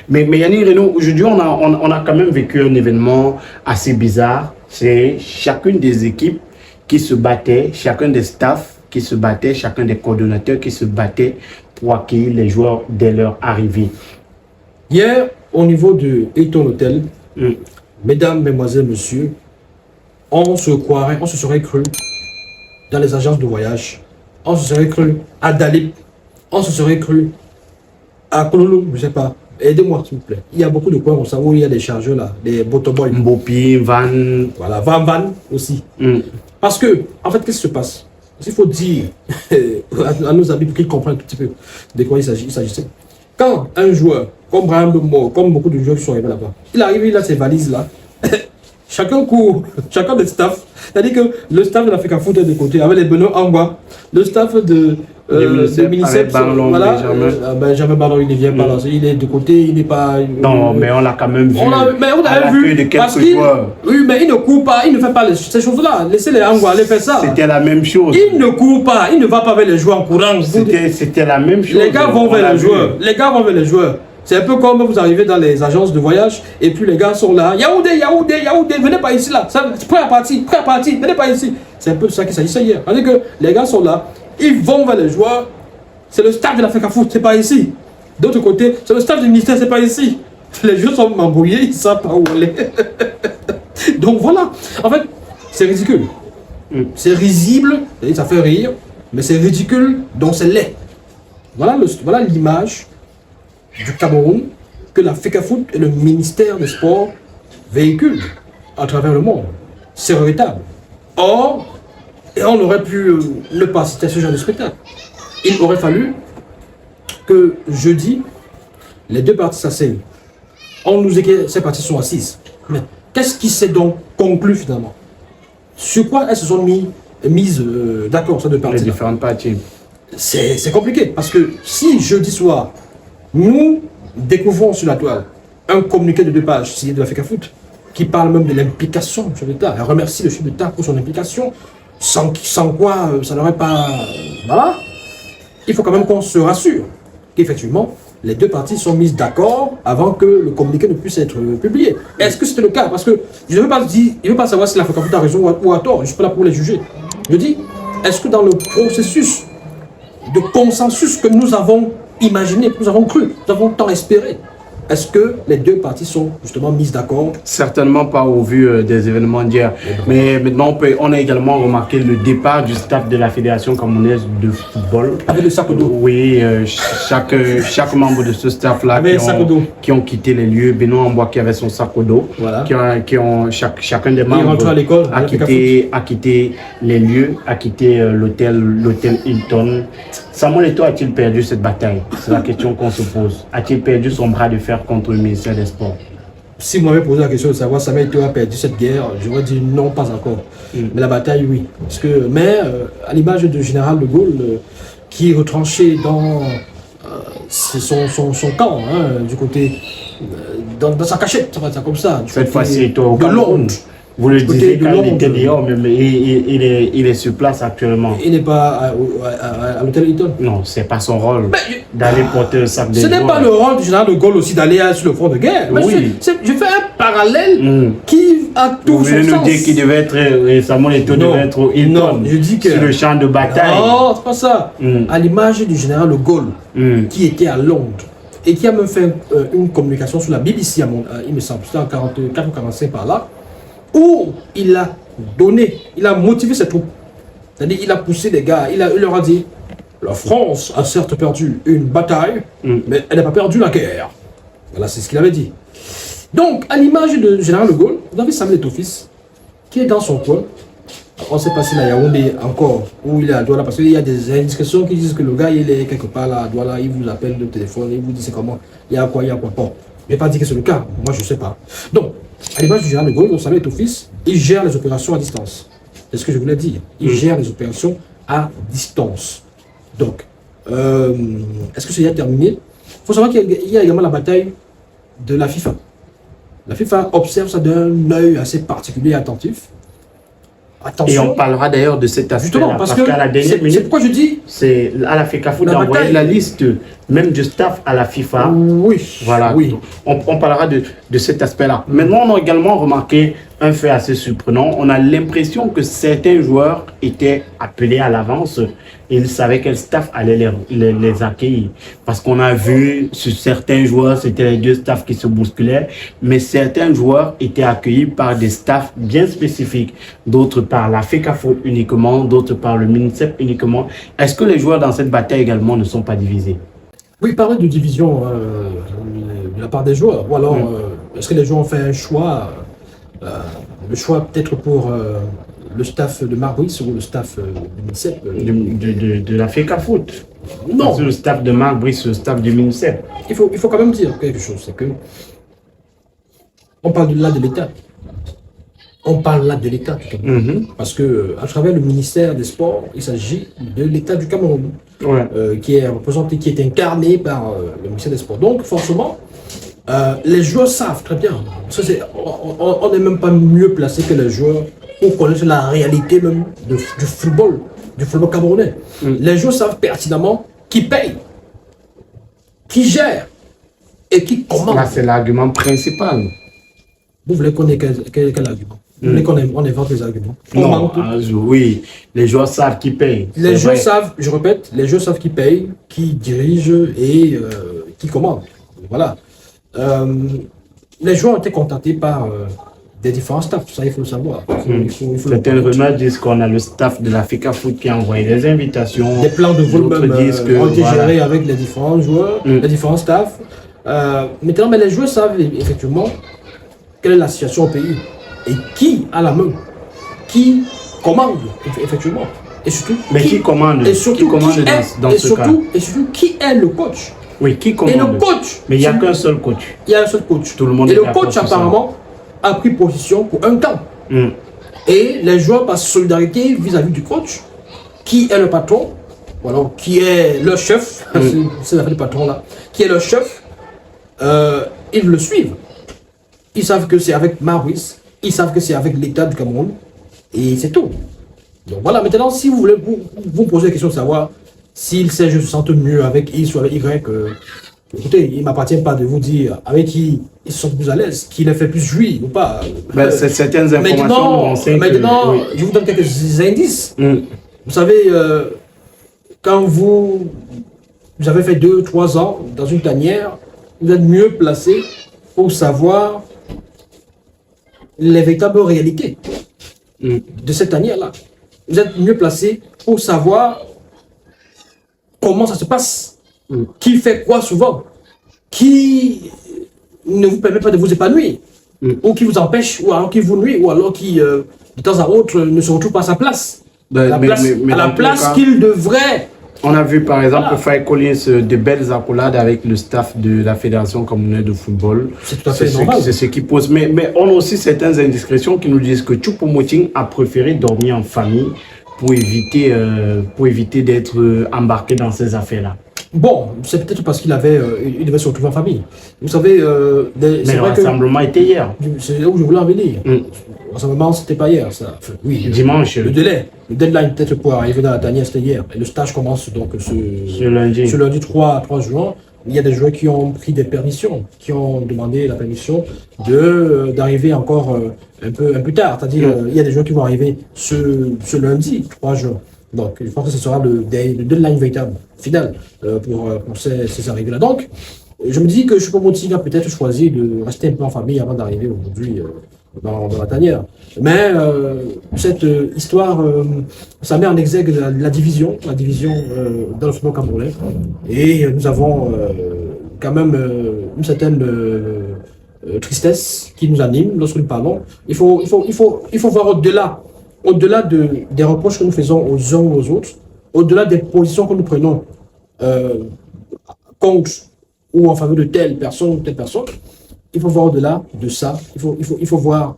Mais Yannick Renaud, aujourd'hui, on a quand même vécu un événement assez bizarre. C'est chacune des équipes qui se battait, chacun des staffs qui se battait, chacun des coordonnateurs qui se battait pour accueillir les joueurs dès leur arrivée. Hier, au niveau de Hilton Hotel, mesdames, mesdemoiselles, messieurs, on se serait cru dans les agences de voyage, on se serait cru à Dalip, on se serait cru à Kololo, je ne sais pas. Aidez-moi, s'il vous plaît. Il y a beaucoup de coins où il y a des chargeurs là, des botoboys. Mbopi, Van. Voilà, Van aussi. Parce que, en fait, qu'est-ce qui se passe? Il faut dire à nos amis pour qu'ils comprennent un tout petit peu de quoi il s'agissait. Quand un joueur, comme Brian Mort, comme beaucoup de joueurs qui sont arrivés là-bas, il arrive, il a ses valises là. Chacun court, chacun des staffs. C'est-à-dire que le staff de l'Africa Foot est de côté, avec les Benoît Angwa, le staff de Minicep, voilà, Benjamin Ballon, il ne vient pas là, il est de côté, il n'est pas... Non, mais on l'a quand même vu. Mais on l'a vu, parce qu'il... Oui, mais il ne court pas, il ne fait pas ces choses-là. Laissez les Angwa aller faire ça. C'était la même chose. Il ne court pas, il ne va pas vers les joueurs en courant. C'était la même chose. Les gars vont vers les joueurs. Les gars vont vers les joueurs. C'est un peu comme vous arrivez dans les agences de voyage et puis les gars sont là. Yaoundé, venez pas ici là. Prêt à partir, venez pas ici. C'est un peu de ça qu'il s'agissait hier. C'est-à-dire que les gars sont là, ils vont vers les joueurs. C'est le staff de l'Africa Foot, c'est pas ici. D'autre côté, c'est le staff du ministère, c'est pas ici. Les joueurs sont embrouillés, ils savent pas où aller. Donc voilà. En fait, c'est ridicule. C'est risible, ça fait rire, mais c'est ridicule, donc c'est laid. Voilà l'image du Cameroun que la FECAFOOT et le ministère des Sports véhiculent à travers le monde. C'est regrettable. Or, et on aurait pu ne pas citer ce genre de spectacle. Il aurait fallu que jeudi, les deux parties s'asseyent. On nous dit que ces parties sont assises. Mais qu'est-ce qui s'est donc conclu finalement? Sur quoi elles se sont mises d'accord, ces deux parties? Les différentes parties. C'est compliqué parce que si jeudi soir, nous découvrons sur la toile un communiqué de 2 pages signé de la FECAFOOT qui parle même de l'implication du chef d'État. Elle remercie le chef d'État pour son implication, sans quoi ça n'aurait pas... Voilà. Il faut quand même qu'on se rassure qu'effectivement, les deux parties sont mises d'accord avant que le communiqué ne puisse être publié. Est-ce que c'était le cas? Parce que je ne veux pas dire, il ne veut pas savoir si la FECAFOOT a raison ou a tort. Je ne suis pas là pour les juger. Je dis, est-ce que dans le processus de consensus que nous avons imaginé, que nous avons cru, nous avons tant espéré, est-ce que les deux parties sont justement mises d'accord? Certainement pas au vu des événements d'hier. Mais maintenant, on a également remarqué le départ du staff de la Fédération camerounaise de football. Avec le sac d'eau. Oui, chaque membre de ce staff-là qui ont quitté les lieux. Benoît Ambois qui avait son sac d'eau. Voilà. Chacun des membres a quitté les lieux, a quitté l'hôtel Hilton. Samuel Eto'o a-t-il perdu cette bataille? C'est la question qu'on se pose. A-t-il perdu son bras de fer contre le ministère des Sports? Si moi m'avait posé la question de savoir si Samuel Eto'o a perdu cette guerre, j'aurais dit non, pas encore. Mais la bataille, oui. Mais à l'image du général de Gaulle, qui est retranché dans son camp, du côté, dans sa cachette, ça va être comme ça. Cette fois-ci, Eto'o au Cameroun. Vous le disiez quand il était dehors, mais il est sur place actuellement. Il n'est pas à l'hôtel Hilton. Non, c'est pas son rôle d'aller porter le sac de Ce n'est pas le rôle du général de Gaulle aussi d'aller sur le front de guerre. Oui. Je fais un parallèle qui a tout son sens. Vous nous dire qu'il devait être, Samuel Eto'o devait être au Hilton, non, je dis que, sur le champ de bataille. Non, c'est pas ça. À l'image du général de Gaulle, qui était à Londres, et qui a même fait une communication sur la BBC, il me semble, c'était en 44 ou 45 par là, où il a motivé ses troupes. C'est-à-dire, il a poussé les gars, il leur a dit, la France a certes perdu une bataille, mais elle n'a pas perdu la guerre. Voilà, c'est ce qu'il avait dit. Donc, à l'image du général de Gaulle, vous avez Samuel Eto'o fils, qui est dans son coin. On s'est passé à Yaoundé encore, où il est à Douala, parce qu'il y a des indiscrétions qui disent que le gars, il est quelque part là à Douala, il vous appelle le téléphone, il vous dit c'est comment, il y a quoi. Bon, je n'ai pas dit que c'est le cas, moi je ne sais pas. Donc, à l'image du général de Gaulle, Samuel Eto'o fils, il gère les opérations à distance. C'est ce que je voulais dire. Il gère les opérations à distance. Donc, est-ce que c'est déjà terminé? Il faut savoir qu'il y a également la bataille de la FIFA. La FIFA observe ça d'un œil assez particulier et attentif. attention. Et on parlera d'ailleurs de cet aspect-là. Parce qu'à la dernière minute, c'est pourquoi je dis. C'est à la FECAFOOT d'envoyer la liste même du staff à la FIFA. Oui. Voilà. Oui. On parlera de cet aspect-là. Maintenant, on a également remarqué un fait assez surprenant. On a l'impression que certains joueurs étaient appelés à l'avance et ils savaient quel staff allait les accueillir. Parce qu'on a vu sur certains joueurs, c'était les deux staffs qui se bousculaient, mais certains joueurs étaient accueillis par des staffs bien spécifiques. D'autres par la FECAFOOT uniquement, d'autres par le MINICEP uniquement. Est-ce que les joueurs dans cette bataille également ne sont pas divisés? Oui, parler de division de la part des joueurs. Ou alors, est-ce que les joueurs ont fait un choix le choix peut-être pour le staff de Marc-Brice ou le staff du MINICEP de la FECAFOOT. Non. Parce que le staff de Marc-Brice, le staff du MINICEP. Il faut quand même dire quelque chose, c'est que on parle là de l'État. On parle là de l'État du Cameroun. Parce que à travers le ministère des Sports, il s'agit de l'État du Cameroun. Qui est représenté, qui est incarné par le ministère des Sports. Donc forcément, les joueurs savent très bien. On n'est même pas mieux placé que les joueurs pour connaître la réalité même du football camerounais. Les joueurs savent pertinemment qui paye, qui gère et qui commande. Là, c'est l'argument principal. Vous voulez qu'on ait quel argument? Vous voulez qu'on invente les arguments? Non, oui, les joueurs savent qui paye. Les joueurs savent, je répète, les joueurs savent qui paye, qui dirige et qui commande. Voilà. Les joueurs ont été contactés par des différents staffs, ça il faut le savoir. Certaines rumeurs disent qu'on a le staff de la FECAFOOT qui a envoyé des invitations. Des plans de vol ont été gérés avec les différents joueurs, les différents staffs. Maintenant, mais les joueurs savent effectivement quelle est la situation au pays et qui a la main, qui commande effectivement. Et surtout, mais qui commande, et surtout, qui commande dans ce cas. Et surtout, qui est le coach? Oui, qui commande? Et le coach. Mais il n'y a qu'un seul coach. Il y a un seul coach. Tout le monde. Et le coach apparemment a pris position pour un temps. Et les joueurs par solidarité vis-à-vis du coach, qui est le patron, ou alors qui est le chef, c'est le patron là, qui est le chef, ils le suivent. Ils savent que c'est avec Marc-Brice, ils savent que c'est avec l'État du Cameroun, et c'est tout. Donc voilà, maintenant, si vous voulez vous poser la question de savoir s'ils se sentent mieux avec X ou avec Y, écoutez, il ne m'appartient pas de vous dire avec qui ils se sentent plus à l'aise, qui les fait plus jouir ou pas. C'est certaines informations. Maintenant, je vous donne quelques indices. Vous savez, quand vous avez fait 2-3 ans dans une tanière, vous êtes mieux placé pour savoir les véritables réalités de cette tanière-là. Vous êtes mieux placé pour savoir comment ça se passe, qui fait quoi souvent, qui ne vous permet pas de vous épanouir, ou qui vous empêche, ou alors qui vous nuit, ou alors qui, de temps à autre, ne se retrouve pas à sa place. À la place qu'il devrait. On a vu par exemple Faye Collins de belles accolades avec le staff de la Fédération camerounaise de football. C'est tout à fait normal. C'est ce qui pose. Mais on a aussi certaines indiscrétions qui nous disent que Choupo-Moting a préféré dormir en famille pour éviter d'être embarqué dans ces affaires-là. Bon, c'est peut-être parce qu'il devait se retrouver en famille. Vous savez, mais le rassemblement était hier. C'est là où je voulais en venir. Le rassemblement, c'était pas hier, ça. Oui, dimanche. Le deadline peut-être pour arriver dans la tanière, c'était hier. Et le stage commence donc ce lundi 3 juin. Il y a des joueurs qui ont pris des permissions, qui ont demandé la permission d'arriver encore un peu tard. C'est-à-dire, il y a des joueurs qui vont arriver ce lundi 3 juin. Donc, je pense que ce sera le deadline véritable, final, pour ces arrivées-là. Donc, je me dis que Choupo-Moting a peut-être choisi de rester un peu en famille avant d'arriver aujourd'hui dans la tanière. Mais cette histoire, ça met en exergue la division dans le football camerounais. Et nous avons quand même une certaine tristesse qui nous anime lorsque nous parlons. Il faut voir au-delà des reproches que nous faisons aux uns ou aux autres, au-delà des positions que nous prenons contre ou en faveur de telle personne ou telle personne, il faut voir au-delà de ça. Il faut voir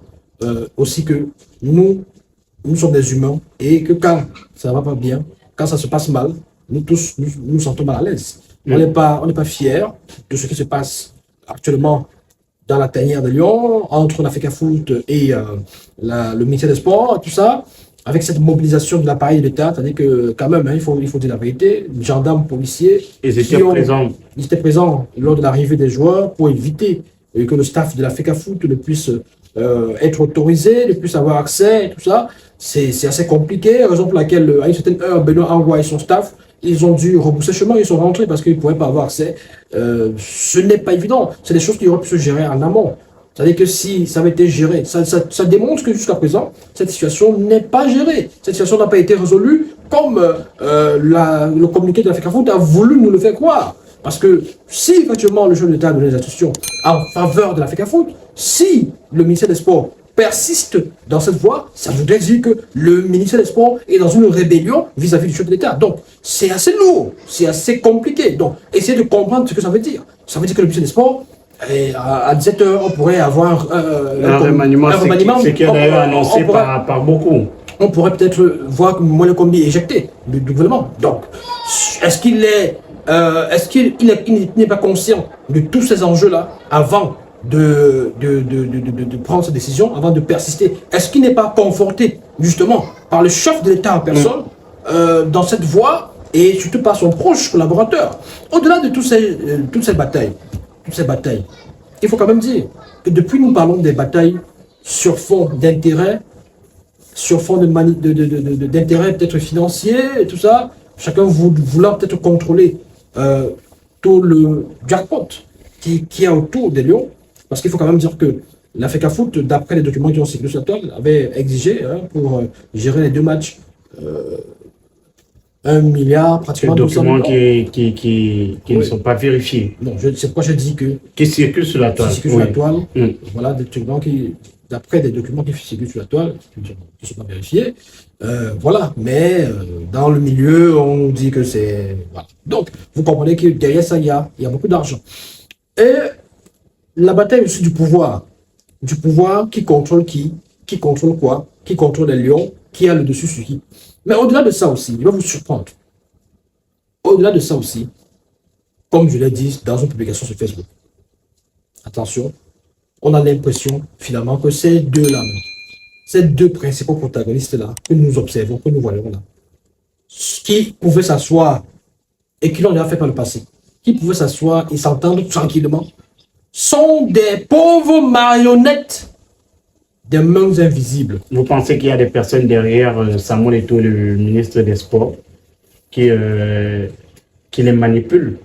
aussi que nous sommes des humains et que quand ça ne va pas bien, quand ça se passe mal, nous tous nous sentons mal à l'aise. On n'est pas fiers de ce qui se passe actuellement dans la tanière de Lyon, entre la FECAFOOT et le ministère des Sports, tout ça. avec cette mobilisation de l'appareil de l'État, c'est-à-dire que quand même, hein, il faut dire la vérité, les gendarmes, policiers, ils étaient présents lors de l'arrivée des joueurs pour éviter que le staff de la FECAFOOT ne puisse être autorisé, ne puisse avoir accès et tout ça. C'est assez compliqué, raison pour laquelle à une certaine heure, Benoît Angoua et son staff, ils ont dû repousser chemin, ils sont rentrés parce qu'ils ne pouvaient pas avoir accès. Ce n'est pas évident, c'est des choses qui auraient pu se gérer en amont. C'est-à-dire que si ça avait été géré, ça démontre que jusqu'à présent, cette situation n'est pas gérée. Cette situation n'a pas été résolue comme le communiqué de la FECAFOOT a voulu nous le faire croire. Parce que si effectivement le chef de l'État a donné des instructions en faveur de la FECAFOOT, si le ministère des Sports persiste dans cette voie, ça voudrait dire que le ministère des Sports est dans une rébellion vis-à-vis du chef de l'État. Donc, c'est assez lourd, c'est assez compliqué. Donc, essayez de comprendre ce que ça veut dire. Ça veut dire que le ministère des Sports, à 17h, on pourrait avoir un remaniement. C'est qui est d'ailleurs annoncé par beaucoup. On pourrait peut-être voir moins le combi éjecté du gouvernement. Donc, est-ce qu'il n'est pas conscient de tous ces enjeux-là avant de prendre cette décision, avant de persister? Est-ce qu'il n'est pas conforté justement par le chef de l'État en personne dans cette voie et surtout par son proche collaborateur? Au-delà de toutes ces batailles, il faut quand même dire que depuis nous parlons des batailles sur fond d'intérêt, sur fond d'intérêt peut-être financier et tout ça, chacun voulant peut-être contrôler tout le jackpot qui est autour des Lions, parce qu'il faut quand même dire que la FECAFOOT, d'après les documents qui ont circulé sur la toile, avait exigé pour gérer les 2 matchs 1 milliard pratiquement. Des documents qui ne sont pas vérifiés. Non, c'est pourquoi je dis que... Qui circulent sur la toile. Qui circulent sur la toile. Voilà, des documents d'après des documents qui circulent sur la toile, qui ne sont pas vérifiés. Voilà, mais dans le milieu, on nous dit que c'est... Voilà. Donc, vous comprenez que derrière ça, il y a beaucoup d'argent. Et la bataille aussi du pouvoir. Du pouvoir qui contrôle qui contrôle quoi, qui contrôle les lions, qui a le dessus sur qui. Mais au-delà de ça aussi, il va vous surprendre. Au-delà de ça aussi, comme je l'ai dit dans une publication sur Facebook, attention, on a l'impression finalement que ces deux-là, ces 2 principaux protagonistes-là, que nous observons, que nous voyons là, qui pouvaient s'asseoir et qui l'ont déjà fait par le passé, qui pouvaient s'asseoir et s'entendre tranquillement, sont des pauvres marionnettes des mains invisibles. Vous pensez qu'il y a des personnes derrière Samuel Eto'o, le ministre des Sports, qui les manipulent?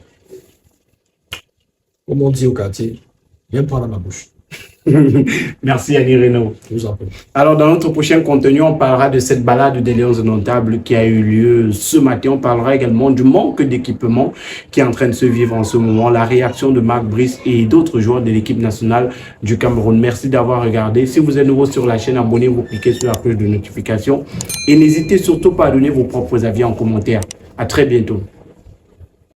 Comme on dit au quartier, viens prendre ma bouche. Merci Annie Renaud. Je vous en prie. Alors dans notre prochain contenu, on parlera de cette balade des Lions Indomptables qui a eu lieu ce matin. On parlera également du manque d'équipement qui est en train de se vivre en ce moment, la réaction de Marc Brice et d'autres joueurs de l'équipe nationale du Cameroun. Merci d'avoir regardé. Si vous êtes nouveau sur la chaîne, abonnez-vous, cliquez sur la cloche de notification et n'hésitez surtout pas à donner vos propres avis en commentaire. À très bientôt.